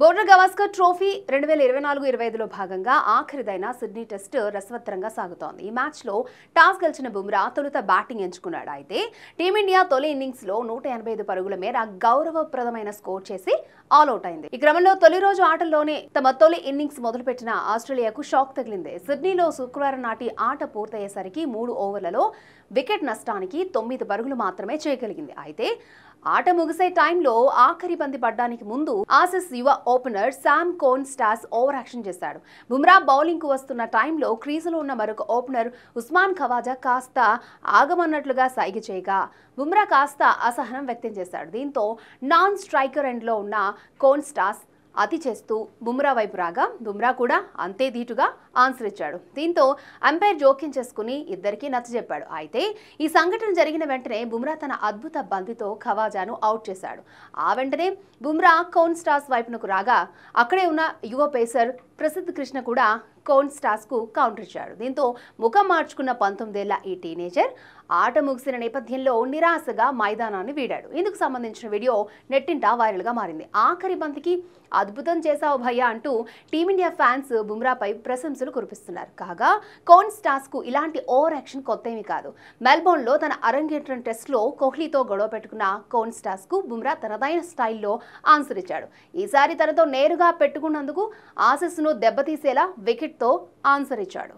Border Gavaskar trophy 2024-25లో భాగంగా ఆఖరిదైన Sydney test రసవత్తరంగా సాగుతోంది. ఈ మ్యాచ్లో టాస్ గెలిచిన బుమ్రా తొలుత బ్యాటింగ్ ఎంచుకున్నాడు. అయితే టీమిండియా తొలి ఇన్నింగ్స్లో 185 పరుగుల మేర గౌరవప్రదమైన స్కోర్ చేసి ఆల్అౌట్ అయింది. ఈ క్రమంలో తొలి రోజు ఆటల్లోనే తమ తొలి ఇన్నింగ్స్ మొదలుపెట్టిన ఆస్ట్రేలియాకు షాక్ తగిలింది. సిడ్నీలో శుక్రవారం నాటి ఆట పూర్తయ్యేసరికి 3 ఓవర్లలో వికెట్ నష్టానికి 9 పరుగులు మాత్రమే చేయగలిగింది. అయితే ఆట ముగిసే టైంలో ఆఖరి బంతి పడ్డానికి ముందు ఆసీస్ యువ opener Sam cone స్టాస్ over action చేశాడు. బుమ్రా బౌలింగ్ కు వస్తున్న టైంలో క్రీజులో ఉన్న మరొక ఓపెనర్ ఉస్మాన్ ఖవాజా కాస్త ఆగమన్నట్లుగా సైగ చేయగా బుమ్రా కాస్త అసహనం వ్యక్తం చేశాడు. దీంతో నాన్ స్ట్రైకర్ ఎండ్ లో ఉన్న కోన్ స్టాస్ అతి చేస్తూ బుమ్రా వైపు రాగా బుమ్రా కూడా అంతే ధీటుగా ఆన్సర్ ఇచ్చాడు. దీంతో అంపైర్ జోక్యం చేసుకుని ఇద్దరికీ నచ్చజెప్పాడు. అయితే ఈ సంఘటన జరిగిన వెంటనే బుమ్రా తన అద్భుత బంతితో ఖవాజాను అవుట్ చేశాడు. ఆ వెంటనే బుమ్రా కోన్ స్టాస్ వైపునకు రాగా అక్కడే ఉన్న యువ పేసర్ ప్రసిద్ధ్ కృష్ణ కూడా కోన్ స్టాస్ కు కౌంటర్ ఇచ్చాడు. దీంతో ముఖం మార్చుకున్న 19 ఏళ్ల ఈ టీనేజర్ ఆట ముగిసిన నేపథ్యంలో నిరాశగా మైదానాన్ని వీడాడు. ఇందుకు సంబంధించిన వీడియో నెట్టింట వైరల్ గా మారింది. ఆఖరి బంతికి అద్భుతం చేశావు భయ్యా అంటూ టీమిండియా ఫ్యాన్స్ బుమ్రాపై ప్రశంసలు కురిపిస్తున్నారు. కాగా కోన్ స్టాస్ కు ఇలాంటి ఓవర్ యాక్షన్ కొత్తేమీ కాదు. మెల్బోర్న్ లో తన అరంగేట్రం టెస్ట్ లో కోహ్లీతో గొడవ పెట్టుకున్న కోన్ స్టాస్ కు బుమ్రా తనదైన స్టైల్లో ఆన్సర్ ఇచ్చాడు. ఈసారి తనతో నేరుగా పెట్టుకున్నందుకు ఆసీస్ ను దెబ్బతీసేలా వికెట్ తో ఆన్సర్ ఇచ్చాడు.